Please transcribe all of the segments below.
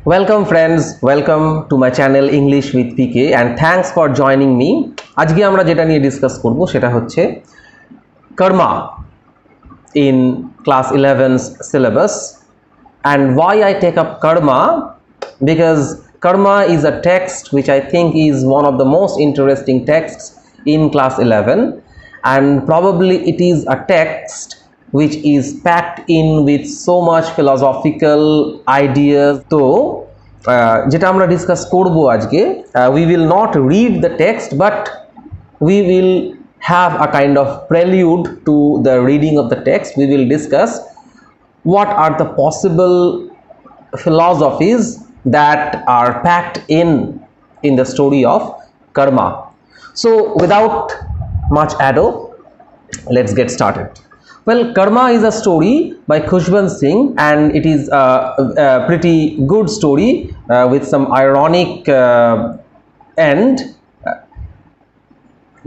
Welcome friends, welcome to my channel English with PK and thanks for joining me. আজকে আমরা যেটা নিয়ে discuss করব সেটা হচ্ছে karma in class 11's syllabus. And why I take up karma? Because karma is a text which I think is one of the most interesting texts in class 11, and probably it is a text which is packed in with so much philosophical ideas. So যেটা আমরা discuss করব আজকে, we will not read the text but we will have a kind of prelude to the reading of the text. We will discuss what are the possible philosophies that are packed in the story of karma. So without much ado, let's get started. Well, Karma is a story by Khushwant Singh, and it is a pretty good story with some ironic end.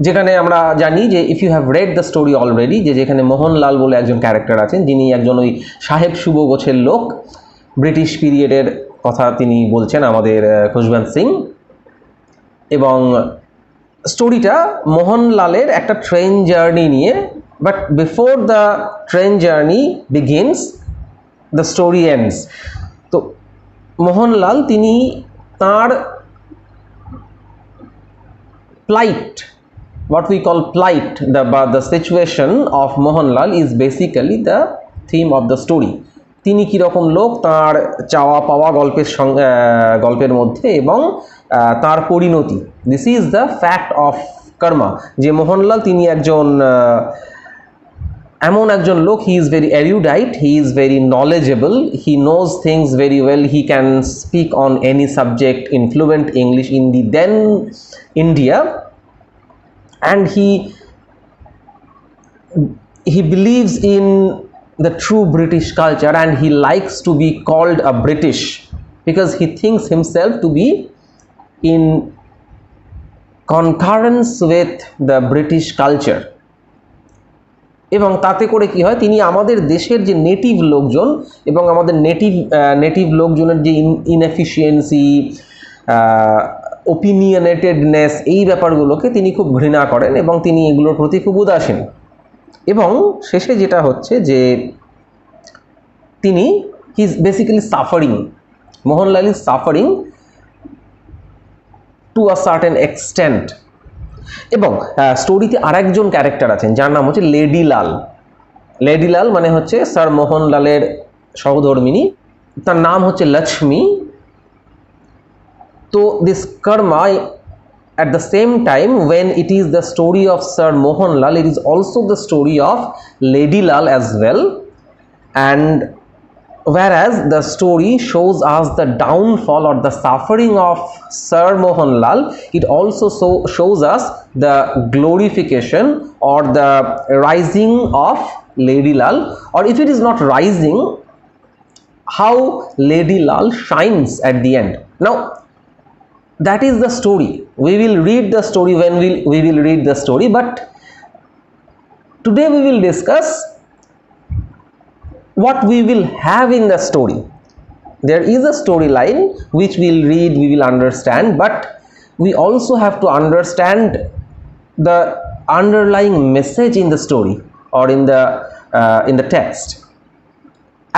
যেখানে আমরা জানি যে if you have read the story already, যেখানে মোহনলাল বলে একজন character আছেন, যিনি একজন ওই সাহেব শুভ গোছের লোক, ব্রিটিশ পিরিয়ডের কথা তিনি বলছেন আমাদের খুশবন্ত সিং। এবং স্টোরিটা মোহনলালের একটা ট্রেন জার্নি নিয়ে, but before the train journey begins, the story ends. তো মোহনলাল তিনি তার plight, what we call plight, the situation of Mohanlal is basically the theme of the story. তিনি কীরকম লোক, তার চাওয়া পাওয়া গল্পের মধ্যে এবং তার পরিণতি। This is the fact of karma. যে মোহনলাল তিনি এমন একজন লোক, he is very erudite, he is very knowledgeable, he knows things very well, he can speak on any subject in fluent English in the then India, and he believes in the true British culture, and he likes to be called a British because he thinks himself to be in concurrence with the British culture. এবং তাতে করে কি হয়, তিনি আমাদের দেশের যে native লোকজন এবং আমাদের নেটিভ লোকজনের যে ইনএফিশিয়েন্সি, ওপিনিয়নেটেডনেস, এই ব্যাপারগুলোকে তিনি খুব ঘৃণা করেন এবং তিনি এগুলোর প্রতি খুব উদাসীন। এবং শেষে যেটা হচ্ছে যে তিনি he is basically suffering, Mohanlal is suffering to a certain extent. এবং স্টোরিতে আরেকজন ক্যারেক্টার আছেন যার নাম হচ্ছে লেডি লাল। লেডি লাল মানে হচ্ছে স্যার মোহনলালের সহধর্মিনী, তার নাম হচ্ছে লক্ষ্মী। তো this Karma, at the same time when it is the story of Sir Mohanlal, it is also the story of Lady Lal as well. And whereas the story shows us the downfall or the suffering of Sir Mohanlal, it also shows us the glorification or the rising of Lady Lal, or if it is not rising, how Lady Lal shines at the end. Now that is the story. We will read the story when we will read the story, but today we will discuss what we will have in the story. There is a storyline which we'll read, we will understand, but we also have to understand the underlying message in the story or in the text.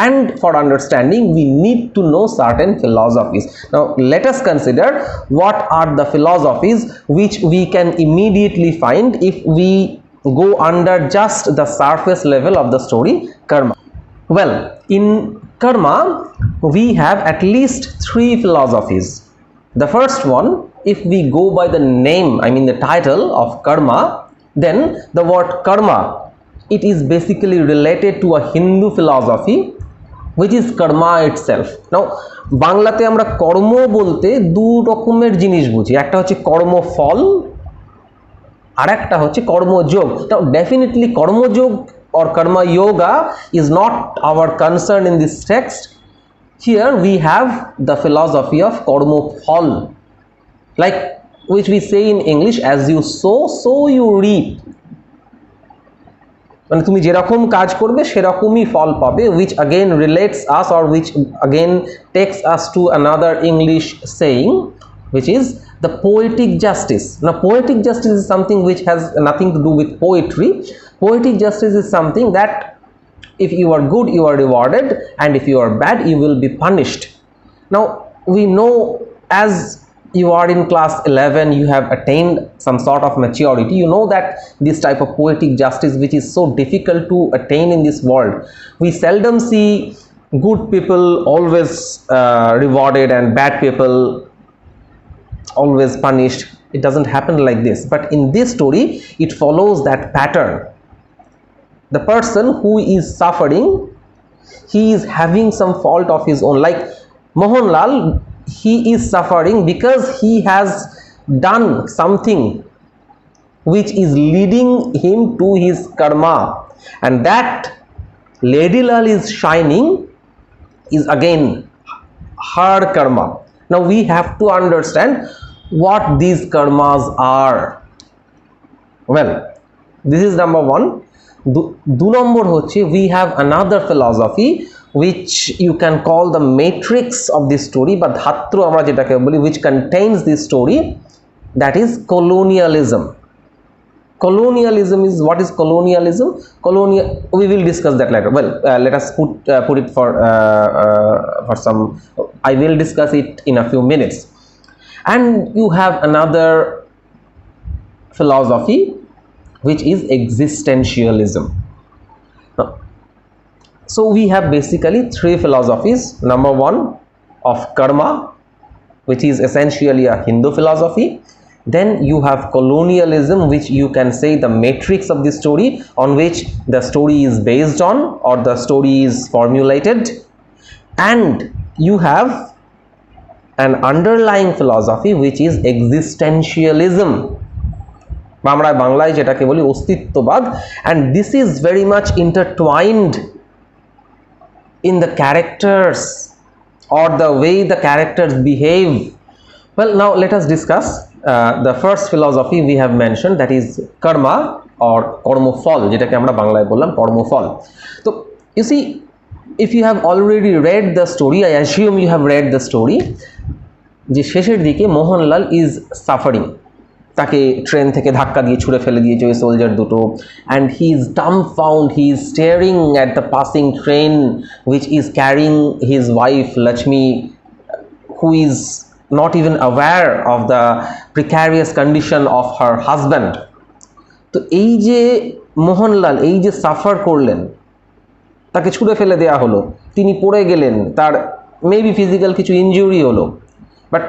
And for understanding, we need to know certain philosophies. Now let us consider what are the philosophies which we can immediately find if we go under just the surface level of the story karma. Well, in karma we have at least 3 philosophies. The first one, if we go by the name, I mean the title of karma, then the word karma, it is basically related to a Hindu philosophy which is karma itself. Now বাংলাতে আমরা কর্ম বলতে দু রকমের জিনিস বুঝি, একটা হচ্ছে কর্মফল আর একটা হচ্ছে কর্মযোগ। Now definitely কর্মযোগ or karma yoga is not our concern in this text. Here we have the philosophy of karbofal, like which we say in English, as you sow, so you reap. মানে তুমি যেরকম কাজ করবে সেরকমই ফল পাবে, which again relates us or which again takes us to another English saying, which is the poetic justice. Now poetic justice is something which has nothing to do with poetry. Poetic justice is something that if you are good you are rewarded, and if you are bad you will be punished. Now we know, as you are in class 11, you have attained some sort of maturity, you know that this type of poetic justice, which is so difficult to attain in this world, we seldom see good people always rewarded and bad people always punished. It doesn't happen like this, but in this story it follows that pattern. The person who is suffering, he is having some fault of his own, like Mohanlal, he is suffering because he has done something which is leading him to his karma, and that Ladylal is shining is again her karma. Now we have to understand what these karmas are. Well, this is number one. দু নম্বর হচ্ছে, we have another philosophy which you can call the matrix of this story, বা ধাত্র আমরা যেটাকে বলি, which contains this story, that is colonialism. Colonialism is, what is colonialism? We will discuss that later. Well, let us put it for some, I will discuss it in a few minutes. And you have another philosophy which is existentialism. So we have basically three philosophies. Number one, of karma, which is essentially a Hindu philosophy. Then you have colonialism, which you can say the matrix of the story, on which the story is based on, or the story is formulated. And you have an underlying philosophy which is existentialism, আমরা বাংলায় যেটাকে বলি অস্তিত্ববাদ, and this is very much intertwined in the characters or the way the characters behave. Well, now let us discuss the first philosophy we have mentioned, that is karma or কর্মফল, যেটাকে আমরা বাংলায় বললাম কর্মফল. So you see, if you have already read the story, I assume you have read the story, যে শেষের দিকে Mohanlal is suffering, তাকে ট্রেন থেকে ধাক্কা দিয়ে ছুঁড়ে ফেলে দিয়েছে ওই সোলজার দুটো, and he is dumbfound, he is staring at the passing train which is carrying his wife Lakshmi, who is not even aware of the precarious condition of her husband. তো এই যে মোহনলাল এই যে সাফার করলেন, তাকে ছুঁড়ে ফেলে দেয়া হলো, তিনি পড়ে গেলেন, তার মেবি ফিজিক্যাল কিছু ইনজুরি হলো, but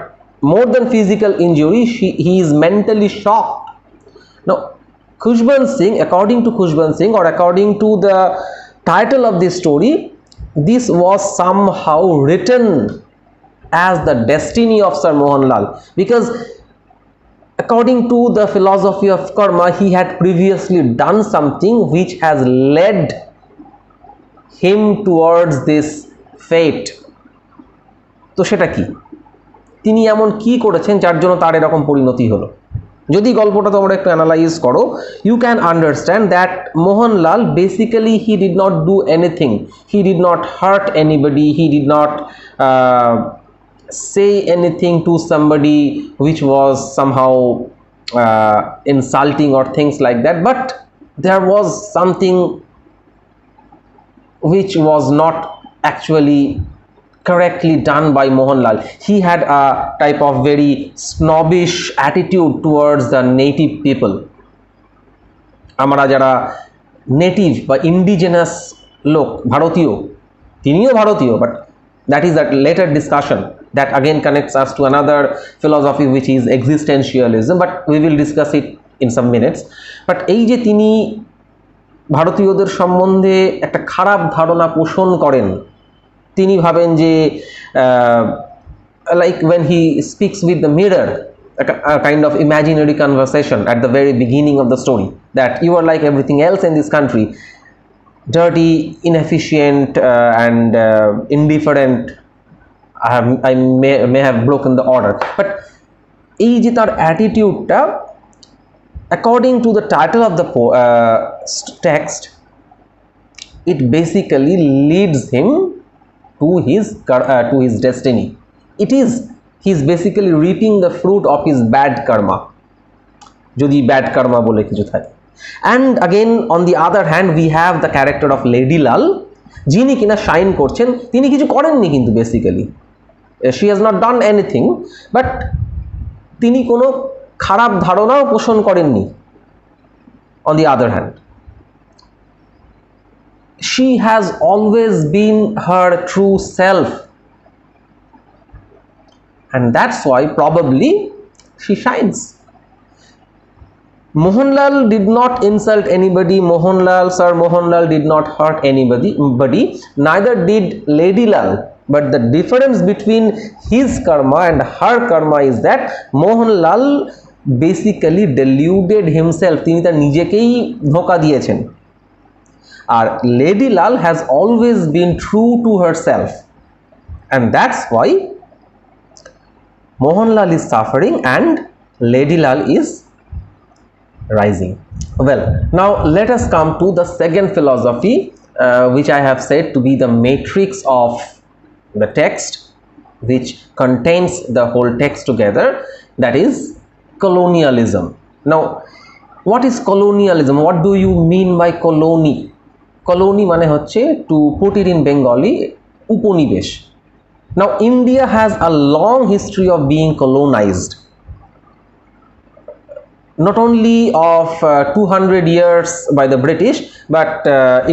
more than physical injury, he is mentally shocked. Now Khushbant Singh, according to Khushbant Singh, or according to the title of this story, this was somehow written as the destiny of Sir Mohanlal, because according to the philosophy of karma, he had previously done something which has led him towards this fate. তো সেটা কি, তিনি এমন কি করেছেন যার জন্য তার এরকম পরিণতি হলো? যদি গল্পটা তোমরা একটু অ্যানালাইজ করো, you can understand that Mohanlal basically he did not do anything, he did not hurt anybody, he did not say anything to somebody which was somehow insulting or things like that, but there was something which was not actually correctly done by Mohanlal. He had a type of very snobbish attitude towards the native people. আমরা যারা native বা indigenous লোক, ভারতীয়, তিনিও ভারতীয়, but that is a later discussion that again connects us to another philosophy which is existentialism, but we will discuss it in some minutes. But এই যে তিনি ভারতীয়দের সম্বন্ধে একটা খারাপ ধারণা পোষণ করেন, তিনি ভাবেন যে like when he speaks with the mirror, a kind of imaginary conversation at the very beginning of the story, that you are like everything else in this country, dirty, inefficient and indifferent. I may have broken the order, but এই যে তার অ্যাটিটিউডটা, according to the title of the text, it basically leads him to his destiny. He is basically reaping the fruit of his bad karma, jodi bad karma bole kichu thake. And again on the other hand we have the character of Lady Lal, jini kina shine korchen, tini kichu korenni kintu basically she has not done anything, but তিনি কোনো খারাপ ধারণাও পোষণ করেননি। On the other hand, she has always been her true self, and that's why probably she shines. Mohanlal did not insult anybody. Sir Mohanlal did not hurt anybody, neither did Lady Lal. But the difference between his karma and her karma is that Mohanlal basically deluded himself, তিনি তার নিজেকেই ধোঁকা দিয়েছেন, আর Lady Lal has always been true to herself, and that's why Mohanlal is suffering and Lady Lal is rising. Well, now let us come to the second philosophy, which I have said to be the matrix of the text, which contains the whole text together, that is colonialism. Now, what is colonialism? What do you mean by colony? Colony mane hocche, to put it in Bengali, uponibesh. Now, India has a long history of being colonized, not only of 200 years by the British, but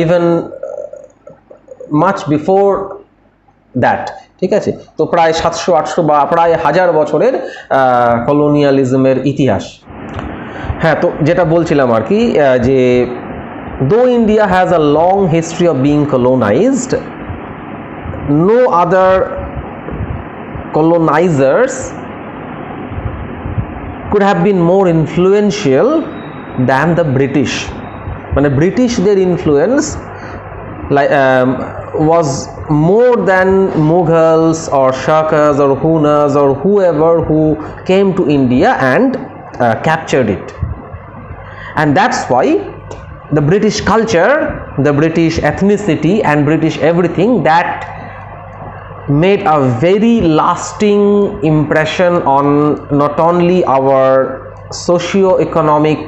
even much before that. ঠিক আছে, তো প্রায় 700-800 বা প্রায় 1000 বছরের কলোনিয়ালিজমের ইতিহাস। হ্যাঁ, তো যেটা বলছিলাম আর কি, যে though India has a long history of being colonized, no other colonizers could have been more influential than the British. মানে ব্রিটিশদের influence was more than Mughals or Shakas or Hunas or whoever who came to India and captured it. And that's why the British culture, the British ethnicity and British everything, that made a very lasting impression on not only our socio-economic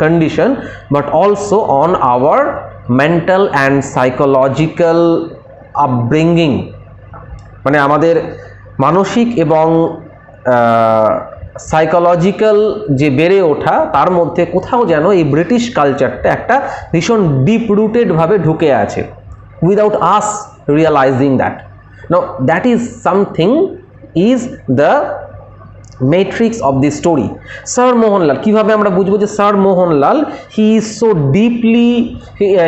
condition but also on our mental and psychological upbringing. মানে আমাদের মানসিক এবং psychological যে বেড়ে ওঠা, তার মধ্যে কোথাও যেন এই ব্রিটিশ কালচারটা একটা ভীষণ ডিপ রুটেড ভাবে ঢুকে আছে, without us realising that. Now that is something, is the matrix of this story. Sir Mohanlal, কিভাবে আমরা বুঝবো যে Sir Mohanlal, he is so deeply,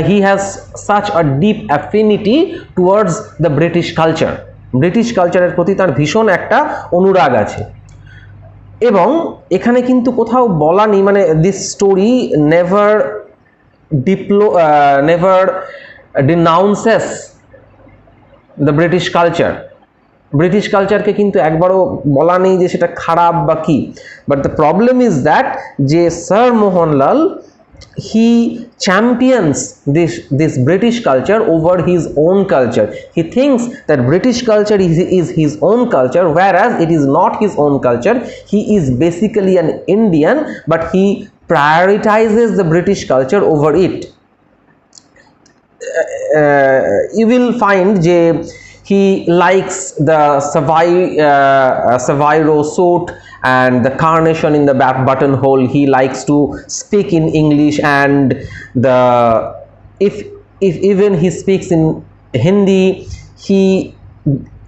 he has such a deep affinity towards the British culture. British কালচারের প্রতি তার ভীষণ একটা অনুরাগ আছে। এবং এখানে কিন্তু কোথাও বলা নেই, মানে this story never denounces the British culture. British কালচারকে কিন্তু একবারও বলা নেই যে সেটা খারাপ বা কি, but the problem is that যে sir Mohanlal, he champions this British culture over his own culture. He thinks that British culture is his own culture, whereas it is not his own culture. He is basically an Indian, but he prioritizes the British culture over it. You will find যে he likes the Savairo suit and the carnation in the back buttonhole. He likes to speak in English, and if even he speaks in Hindi,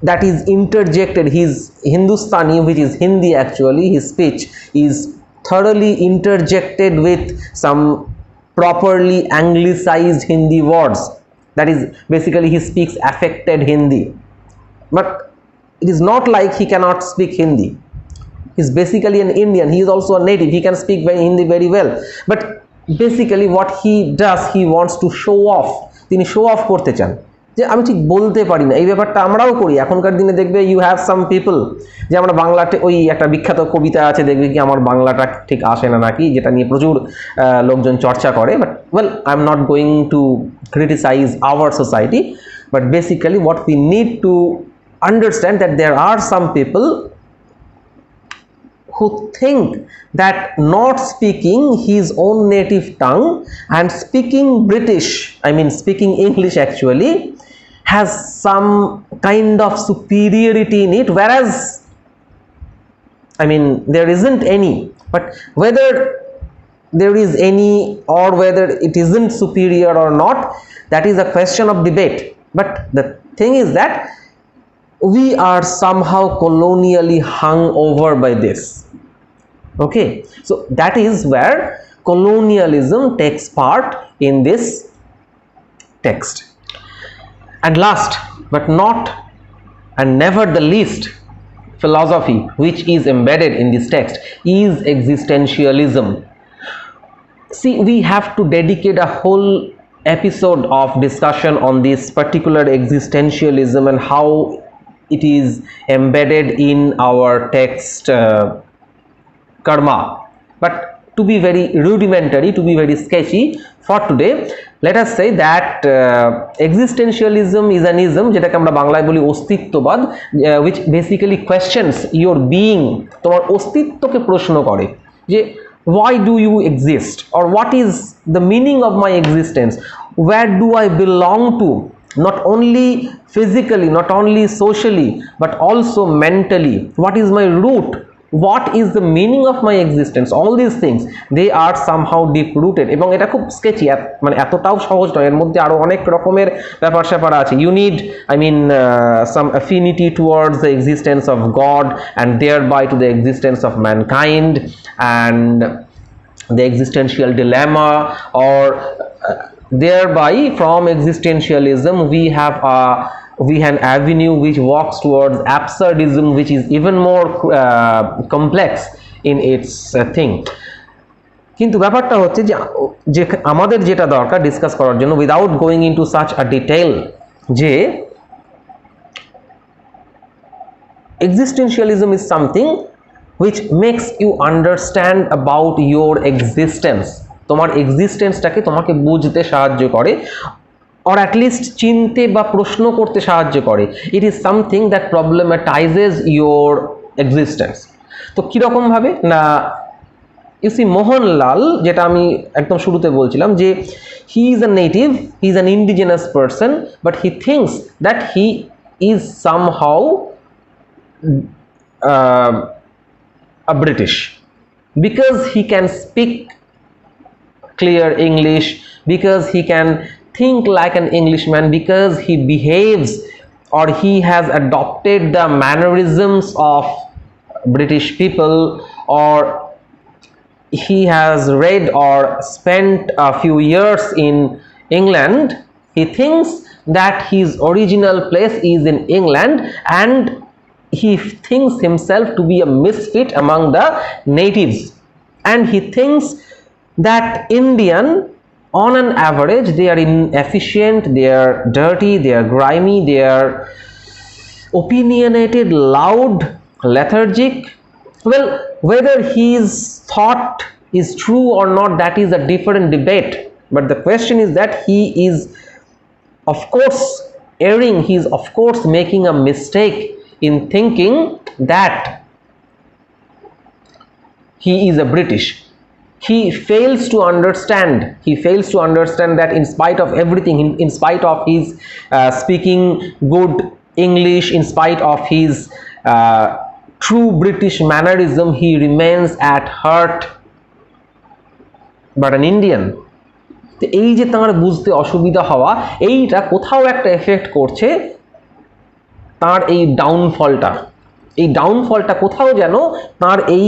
that is interjected. His Hindustani, which is Hindi actually, his speech is thoroughly interjected with some properly anglicized Hindi words. That is basically he speaks affected Hindi, but it is not like he cannot speak Hindi. He is basically an Indian. He is also a native. He can speak Hindi very well, but basically what he does, he wants to show off. তিনি show off করতে চান, যে আমি ঠিক বলতে পারি না। এই ব্যাপারটা আমরাও করি এখনকার দিনে। দেখবে ইউ হ্যাভ সাম পিপল যে আমরা বাংলাতে, ওই একটা বিখ্যাত কবিতা আছে দেখবে কি, আমার বাংলাটা ঠিক আসে না নাকি, যেটা নিয়ে প্রচুর লোকজন চর্চা করে। But well, I am not going to criticize our society, but basically what we need to understand that there are some people who think that not speaking his own native tongue and speaking British, I mean speaking English actually, has some kind of superiority in it, whereas I mean there isn't any. But whether there is any or whether it isn't superior or not, that is a question of debate. But the thing is that we are somehow colonially hung over by this. Okay, so that is where colonialism takes part in this text. And last but not and never the least philosophy which is embedded in this text is existentialism. See, we have to dedicate a whole episode of discussion on this particular existentialism and how it is embedded in our text karma. But to be very rudimentary, to be very sketchy for today, let us say that existentialism is an ism যেটাকে আমরা বাংলায় বলি অস্তিত্ববাদ, which basically questions your being, তোমার অস্তিত্বকে প্রশ্ন করে যে why do you exist, or what is the meaning of my existence, where do I belong to, not only physically, not only socially, but also mentally, what is my root, what is the meaning of my existence. All these things, they are somehow deep rooted, এবং এটা খুব sketchy, মানে এতটাও সহজ নয়, এর মধ্যে আরো অনেক রকমের ব্যাপার স্যাপার আছে। You need, I mean, some affinity towards the existence of God and thereby to the existence of mankind and the existential dilemma, or thereby from existentialism we have an avenue which walks towards absurdism, which is even more complex in its thing. কিন্তু ব্যাপারটা হচ্ছে যে আমাদের যেটা দরকার discuss করার জন্য, without going into such a detail, যে existentialism is something which makes you understand about your existence. তোমার এক্সিস্টেন্সটাকে তোমাকে বুঝতে সাহায্য করে, or at least চিনতে বা প্রশ্ন করতে সাহায্য করে। It is something that problematizes your existence. তো কিরকম ভাবে না, you see, মোহনলাল, যেটা আমি একদম শুরুতে বলছিলাম, যে he is a native, he is an indigenous person, but he thinks that he is somehow a British, because he can speak clear English, because he can think like an Englishman, because he behaves or he has adopted the mannerisms of British people, or he has read or spent a few years in England. He thinks that his original place is in England, and he thinks himself to be a misfit among the natives, and he thinks that Indian, on an average, they are inefficient, they are dirty, they are grimy, they are opinionated, loud, lethargic. Well, whether his thought is true or not, that is a different debate, but the question is that he is of course erring, he is of course making a mistake in thinking that he is a British. He fails to understand that in spite of everything, in spite of his speaking good English, in spite of his true British mannerism, he remains at heart but an Indian. তো এই যে তার বুঝতে অসুবিধা হওয়া, এইটা কোথাও একটা এফেক্ট করছে তার এই ডাউনফলটা কোথাও যেন তার এই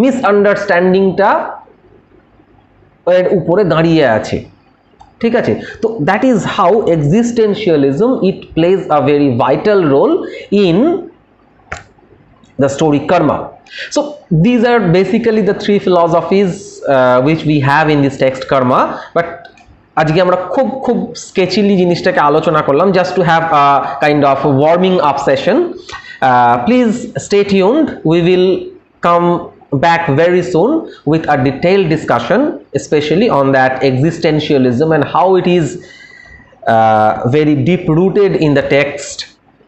মিসআন্ডারস্ট্যান্ডিংটা এর উপরে দাঁড়িয়ে আছে। ঠিক আছে, তো that is how existentialism it plays a very vital role in the story Karma. So these are basically the three philosophies which we have in this text karma, but আজকে আমরা খুব স্কেচিলি জিনিসটাকে আলোচনা করলাম, just to have a kind of warming up session. Please stay tuned, we will come back very soon with a detailed discussion, especially on that existentialism and how it is very deep rooted in the text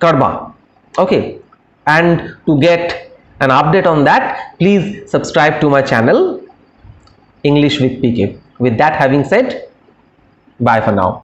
karma. Okay, and to get an update on that, please subscribe to my channel English with PK. With that having said, bye for now.